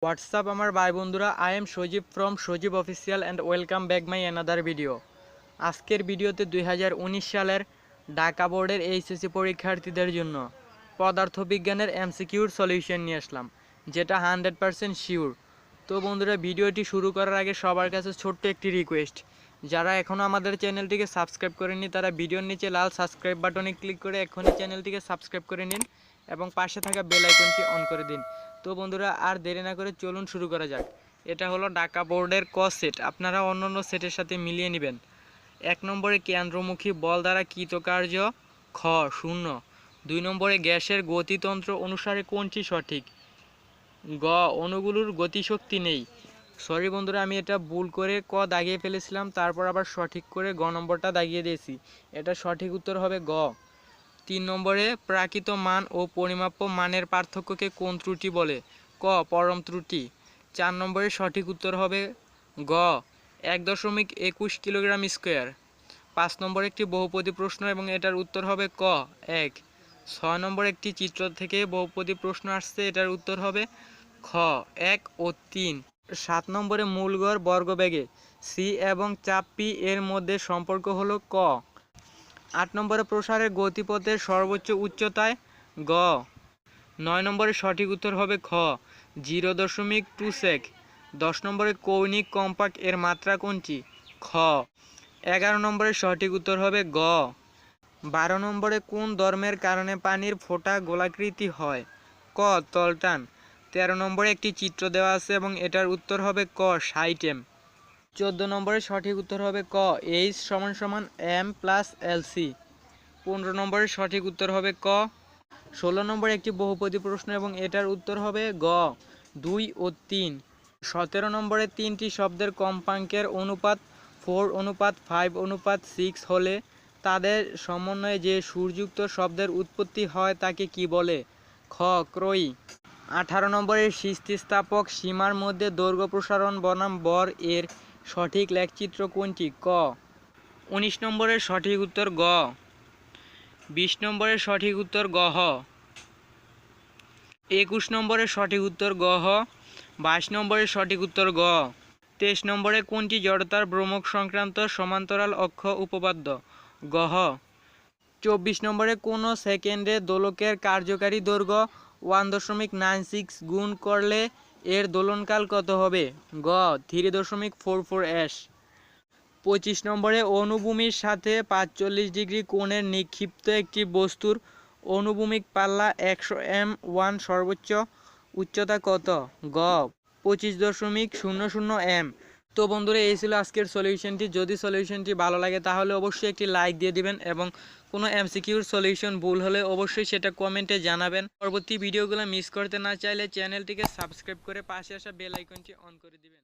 WhatsApp আমার ভাই বন্ধুরা, I am Sajib from Sajib official and welcome back my another video. আজকের ভিডিওতে 2019 সালের ঢাকা বোর্ডের এইচএসসি পরীক্ষার্থীদের জন্য পদার্থবিজ্ঞানের এমসিকিউর সলিউশন নিয়ে আসলাম, যেটা 100% শিওর। তো বন্ধুরা, ভিডিওটি শুরু করার আগে সবার কাছে ছোট্ট একটি রিকোয়েস্ট, যারা এখনও আমাদের চ্যানেলটিকে সাবস্ক্রাইব করেননি তারা ভিডিওর নিচে লাল সাবস্ক্রাইব বাটনে ক্লিক করে এখনই চ্যানেলটিকে সাবস্ক্রাইব করে নিন এবং পাশে থাকা বেল আইকনটি অন করে দিন। তো বন্ধুরা, আর দেরি না করে চলুন শুরু করা যাক। এটা হলো ঢাকা বোর্ডের ক সেট, আপনারা অন্যান্য সেটের সাথে মিলিয়ে নেবেন। 1 নম্বরে কেন্দ্রমুখী বল দ্বারা কৃতকার্য খ শূন্য। 2 নম্বরে গ্যাসের গতিতন্ত্র অনুসারে কোনটি সঠিক? গ অণুগুলোর গতিশক্তি নেই। সরি বন্ধুরা, আমি এটা ভুল করে ক দাগিয়ে ফেলেছিলাম, তারপর আবার সঠিক করে গ নম্বরটা দাগিয়ে দিয়েছি। এটা সঠিক উত্তর হবে গ। 3 নম্বরে প্রাকৃত মান ও পরিমাপ্য মানের পার্থক্যকে কোন ত্রুটি বলে? ক পরম ত্রুটি। 4 নম্বরে সঠিক উত্তর হবে গ 1.21 কিলোগ্রাম স্কোয়ার। 5 নম্বরে একটি বহুপদী প্রশ্ন এবং এটার উত্তর হবে ক 1। 6 নম্বর একটি চিত্র থেকে বহুপদী প্রশ্ন আসছে, এটার উত্তর হবে খ 1 ও 3। 7 নম্বরে মূল গড় বর্গবেগে সি এবং চাপ পি এর মধ্যে সম্পর্ক হলো ক। 8 নম্বরে প্রসারের গতিপথের সর্বোচ্চ উচ্চতায় গ। 9 নম্বরে সঠিক উত্তর হবে খ 0.2 সেক। 10 নম্বরে কৌণিক কম্পাক এর মাত্রা কোনটি? খ। 11 নম্বরে সঠিক উত্তর হবে গ। 12 নম্বরে কোন ধর্মের কারণে পানির ফোঁটা গোলাকৃতি হয়? ক তলটান। 13 নম্বরে একটি চিত্র দেওয়া আছে এবং এটার উত্তর হবে ক 60 এম। 14 নম্বরে সঠিক উত্তর হবে ক এইচ সমান সমান এম প্লাস এলসি। 15 নম্বরে সঠিক উত্তর হবে ক। 16 নম্বরে একটি বহুপদী প্রশ্ন এবং এটার উত্তর হবে গ 2 ও 3। 17 নম্বরে তিনটি শব্দের কম্পাঙ্কের অনুপাত 4:5:6 হলে তাদের সমন্বয়ে যে সুরযুক্ত শব্দের উৎপত্তি হয় তাকে কি বলে? খ ক্রয়ী। 18 নম্বরের স্থিতিস্থাপক সীমার মধ্যে দৈর্ঘ্য প্রসারণ বনাম বর এর সঠিক লেখচিত্র কোনটি? ক। 19 নম্বরের সঠিক উত্তর গ। 20 নম্বরের সঠিক উত্তর গ হ। 21 নম্বরের সঠিক উত্তর গ হ। 22 নম্বরের সঠিক উত্তর গ। 23 নম্বরে কোনটি জড়তার ভ্রমক সংক্রান্ত সমান্তরাল অক্ষ উপপাদ্য? গ হ। 24 নম্বরে কোন সেকেন্ডে দোলকের কার্যকারী দৈর্ঘ্য 1.96 গুণ করলে এর দোলনকাল কত হবে? গ 3.44 এস। 25 নম্বরে অনুভূমির সাথে 45 ডিগ্রি কোণের নিক্ষিপ্ত একটি বস্তুর অনুভূমিক পাল্লা 100 m1 সর্বোচ্চ উচ্চতা কত? গ 25.00 m। তো বন্ধুরা, এই ছিল আজকের সলিউশনটি। যদি সলিউশনটি ভালো লাগে তাহলে অবশ্যই একটি লাইক দিয়ে দিবেন এবং কোনো এমসিকিউর সলিউশন ভুল হলে অবশ্যই সেটা কমেন্টে জানাবেন। পরবর্তী ভিডিওগুলো মিস করতে না চাইলে চ্যানেলটিকে সাবস্ক্রাইব করে পাশে আসা বেল আইকনটি অন করে দিবেন।